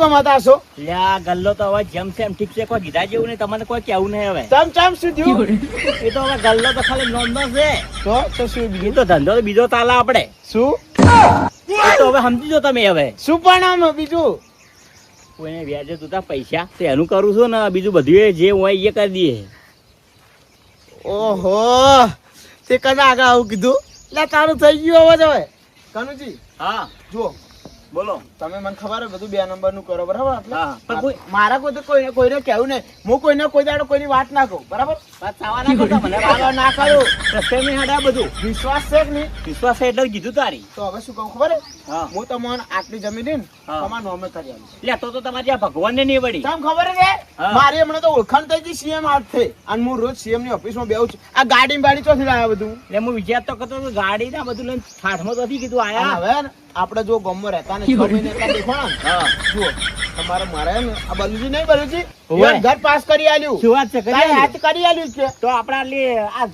કામ હતા છો લ્યા ગલ્લો તો હવે જેમ છે એમ ઠીક છે કોઈ કીધા જેવું નહીં તમને કોઈ કેવું નહીં હવે ચમ શું થયું એ તો હવે ગલ્લો તો ખાલી નોંધનો છે તો શું એ બીજું તો ધંધો તો બીજો ચાલે આપણે શું એ તો હવે સમજી જો તમે હવે શું પણ આમ બીજું કોઈને વ્યાજે તું પૈસા તો એનું કરું છું ને બીજું બધું જે હોય એ કરી દઈએ ઓહો તે કદા આગળ આવું કીધું એટલે તારું થઈ ગયું હવે હવે કનુજી હા જુઓ બોલો તમે મને ખબર હે બધું 2 નંબર નું કરો બરાબર એટલે હા પણ મારા કોઈને કહેવું નહીં હું કોઈ દાડો કોઈની વાત ના કહું બરાબર વાત થવા ના કરતા મને વાલો ના કરું રસ્તે નહીં હડા બધું વિશ્વાસ છે કે નહીં વિશ્વાસ છે એટલે કીધું તારી તો હવે શું કહું ખબર હે હા હું તમને આટલી જમીન દઈને હા. તમારા નામે કરી આલું લે તો તમારે ત્યાં ભગવાન ને નહીં વળી તમ ખબર હે હા. મારી હમણાં તો ઓળખાણ થઈ ગઈ સીએમ હાથે અને હું રોજ સીએમ ની ઓફિસમાં બેહું છું આ ગાડી બાડી ચોથી લાવ્યા બધું એટલે હું વિચાર તો કરતો હતો ગાડી ના બધું લઈને ઠાઠમાં તો નથી કીધું અને આયા હવે ને આપણે જો ગામમાં રહેતા ને 6 મહિને એટલા દેખો ને હા જુઓ તમારે મારે હે ને આ બલુજી નહીં બલુજી હોવે. એ ઘર પાસ કરી આલ્યું શું વાત છે કરી તારી આલ્યું? હાથ કરી આલ્યું છે તો આપડા આ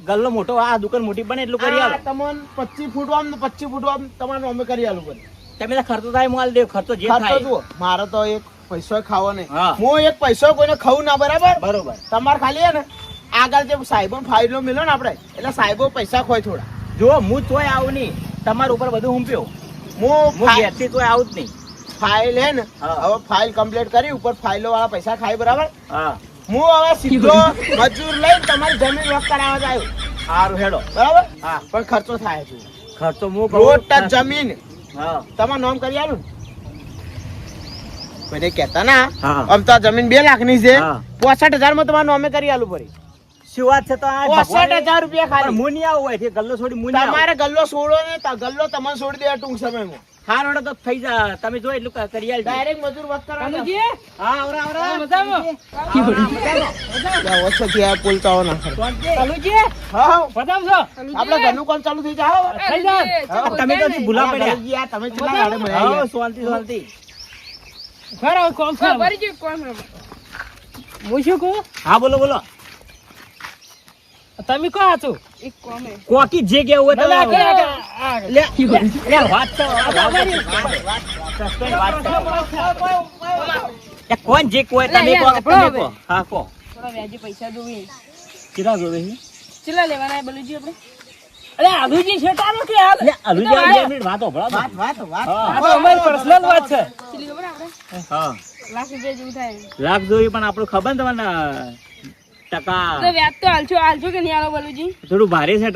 ગલ્લો મોટો આ દુકાન મોટી બને એટલું કરી આલો તમને 25 ફૂટ આમ ને 25 ફૂટ આમ તમારે અમે કરી આલું પડે તમે તો ખર્ચો થાય મોલ દેવ ખર્ચો જે ખર્ચો થાય જુઓ મારે તો એક પૈસો ખાવો નહીં હા. હું એક પૈસો કોઈને ખાવું ના બરાબર બરોબર તમારે ખાલી હે ને આગળ જે સાહેબો ફાઇલો મિલો ને આપણે એટલે સાહેબો પૈસા ખોય થોડા જો હું તોય આવું નહીં તમારા ઉપર બધું હુંપ્યો હું હું ઘેરથી તોય આવું જ નહીં ફાઇલ હે ને હા. હવે ફાઇલ કમ્પ્લીટ કરી ઉપર ફાઇલો વાળા પૈસા ખાય બરાબર હા હું હવે સીધો મજૂર લઈને તમારી જમીન વખત કરાવવા જ આવ્યો સારું હેડો બરાબર હા પણ ખર્ચો થાય છે ખર્ચો હું રોડ ટચ જમીન હા તમારું નામ કરી આલું કોઈને કહેતા ના હા. આમ તો આ જમીન 2 લાખ ની છે હા. 65,000 માં તમારું નામે કરી આલું પડી શું વાત છે તો આ 65,000 રૂપિયા ખાલી મું નહીં આવું હોય છે ગલ્લો છોડી મું નહીં આવું. તમારે ગલ્લો છોડો ને ગલ્લો તમને છોડી દે ટૂંક સમયમાં હારું હેડો તો થઈ જા તમે જો એટલું કરી આલજો. ડાયરેક્ટ મજૂર વખત કરાવજો હા આવરા આવરા ઓછો થી આ પુલ ચાવો ના કરે. હા આપણે ઘરનું કામ ચાલુ થઈ જાય તમે તો હજી ભૂલા પડ્યા ગયા તમે કેટલા ગાડે મળ્યા હા, યાર. શાંતિ શાંતિ હા બોલો બોલો તમે કહો છો કોકી જે કેવું હોય ના, તમે ના, લે લે વાત તો એ કોણ જે કોઈ તમે લે, કહો લે, તમે આપણે કહો હા કહો પૈસા જોવી કેટલા જોવે છે ચેલા લેવાના બલુજી આપણે અરે આલુજી છેટાનો કે હાલ લે અલુજી એ તો 2 મિનિટ વાત હોભળો વાત વાત વાત હા. આ તો અમારી પર્સનલ વાત છે હા ચેલી ખબર આપણે લાખ રૂપિયા જેવું થાય લાખ જોઈ પણ આપણું ખબર ને તમને ટકા તો વ્યાજ તો હાલજો કે નહીં હાલો બલુજી થોડું ભારે છે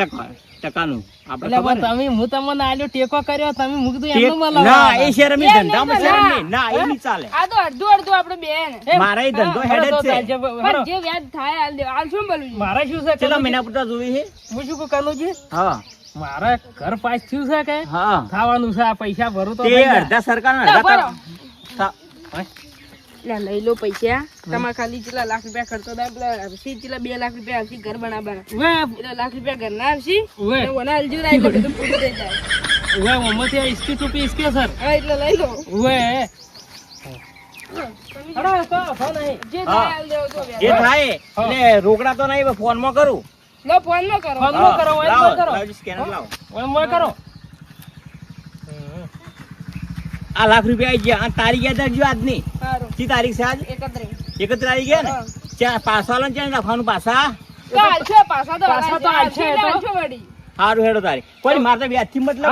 ટકાનું આપણે એટલે ખબર ને? તમે હું તમને આલ્યો ટેકો કર્યો તમે મૂકી દો એમનો ના મળવા એ શેરમી એ ધંધામાં નહીં, શેરમ ના. નહીં ના એ નહીં ચાલે આ તો અડધું આપણે બેન મારા એ ધંધો હેડ જ છે પણ જે વ્યાજ થાય હાલ દે હાલ શું બલુજી મારે શું છે કેટલા મહિના પૂરતા જોઈ છે હું શું કહું છે હા મારે ઘર પાસ થયું છે કે હા ખાવાનું છે આ પૈસા ભરું તો તે થઈ જાય. અડધા સરકાર લે લઈ લો પૈસા તમારે ખાલી કેટલા લાખ રૂપિયા ખર્ચો થાય પેલા હર્ષી કેટલા 2 લાખ રૂપિયા હર્ષી ઘર બનાવવાના એટલે લાખ રૂપિયા ઘરના હર્ષી ઓના હલજુ રાય એટલે બધું પૂરું થઈ જાય હા એટલે લઈ લો જે થાય હાલ દેવો તો જે થાય એટલે રોકડા તો નહીં ફોન માં કરું લો ફોન માં કરો આ લાખ રૂપિયા આવી ગયા અને તારીખ યાદ રાખજો આજની સારું કી તારીખ છે આજ 31 31 આવી ગયા ને ચા પાછા વાળાને ચાલે રાખવાનું પાછા પાછા તો હાલશે છે તો. હાલશે વળી સારું હેડો તારી કોઈ મારે તો વ્યાજ થી મતલબ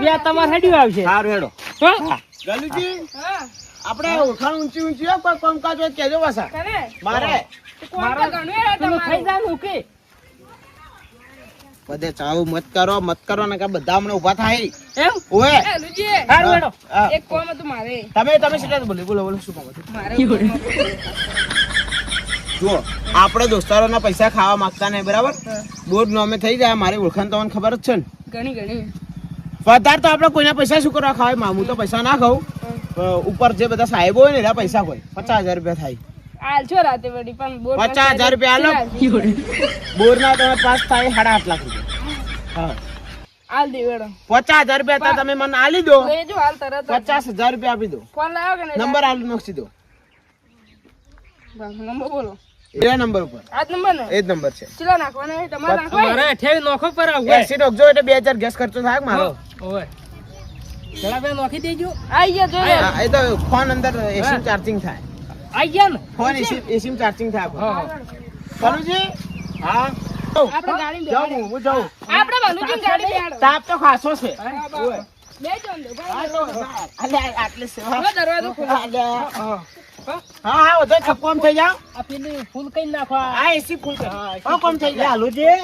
વ્યાજ તમારે હેડ્યું આવશે સારું હેડો ગલુજી હા આપણે ઓળખાણ ઊંચી ઊંચી હોય કોઈ કામકાજ હોય કહેજો પાછા કરે મારે કોણ તો ઘણું હે તમારે બધે ચાવું મત કરો ને કે બધા હમણાં ઊભા થાય એમ ઓએ એ લુજી હારું હેડો. હા. એક કોમ હતું મારે તમે સીધા બોલો શું કામ હતું મારે જુઓ આપણે દોસ્તારોના પૈસા ખાવા માંગતા નહીં બરાબર બોર્ડ નો અમે થઈ જાય મારી ઓળખાણ તમને ખબર જ છે ને ઘણી વધારે તો આપણે કોઈના પૈસા શું કરવા ખાવાય મામું તો પૈસા ના ખાવું ઉપર જે બધા સાહેબો હોય ને એના પૈસા હોય 50,000 રૂપિયા થાય આલજો રાતે વળી પણ બોર 50,000 રૂપિયા આલો બોર ના તમે પાસ થાય 8.5 લાખ રૂપિયા હા આલ દે વેડો 50,000 રૂપિયા તો તમે મને આલી દો લેજો હાલ તરત 50,000 રૂપિયા આપી દો ફોન લાવ્યો કે નહીં નંબર આલી નાખી દો નંબર બોલો એ નંબર ઉપર આ જ નંબર ને એ જ નંબર છે ચલો નાખવાનો છે તમારે નાખવાનો એસી નોખજો એટલે 2,000 ગેસ ખર્ચો થાય કે મારો જલાભાઈ નોખી દેજો આઈ ગયા જો હા, એ તો ફોન અંદર એસી ચાર્જિંગ થાય આઈ ગયા ને ફોન એસી ચાર્જિંગ થાય આપણો. કનુજી હા આપણે ગાડી જાઉં હું જાઉં. આપણે બાલુજી ગાડી બેહાડો તાપ તો ખાસો છે. બે જોન દો ભાઈ અલ્યા, આટલી સેવા. હવે દરવાજો ખોલો અલ્યા. હા હા બધો છપ્પમ થઈ જાવ. આ પેલી ફૂલ કઈ નાખવા હા એસી ફૂલ છે. હા કોમ થઈ જાય. હાલુજી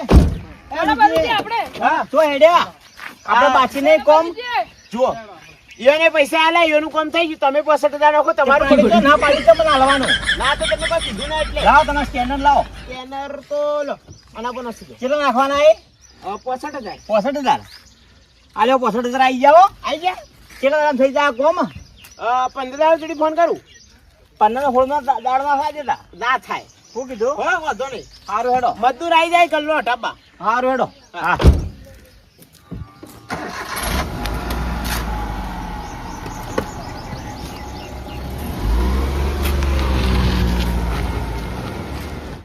ચાલો બાલુજી આપણે હા તો હેડ્યા આપણે બાકી નહીં કોમ જુઓ ઈયોને પૈસા આલે ઈયોનું કામ થઈ ગયું. તમે 65,000 નાખો તમારું પડી તો ના પાડી તો મને હાલવાનું ના તો તમે કોઈ કીધું ના એટલે લાવો તમે સ્કેનર લાવો સ્કેનર તો લો આના પર નથી. કેટલા નાખવાના એ 65,000 65,000 આલ્યો 65,000 આવી જાઓ આઈ ગયા. કેટલા દાડા થઈ જાય કોમ 15,000 સુધી ફોન કરું 15 ફોડમાં દાડમાં થાય દેતા ના થાય. શું કીધું હા વાંધો નહીં. સારું હેડો મજદૂર આવી જાય કલ્લો ઢાબા. સારું હેડો હા. હા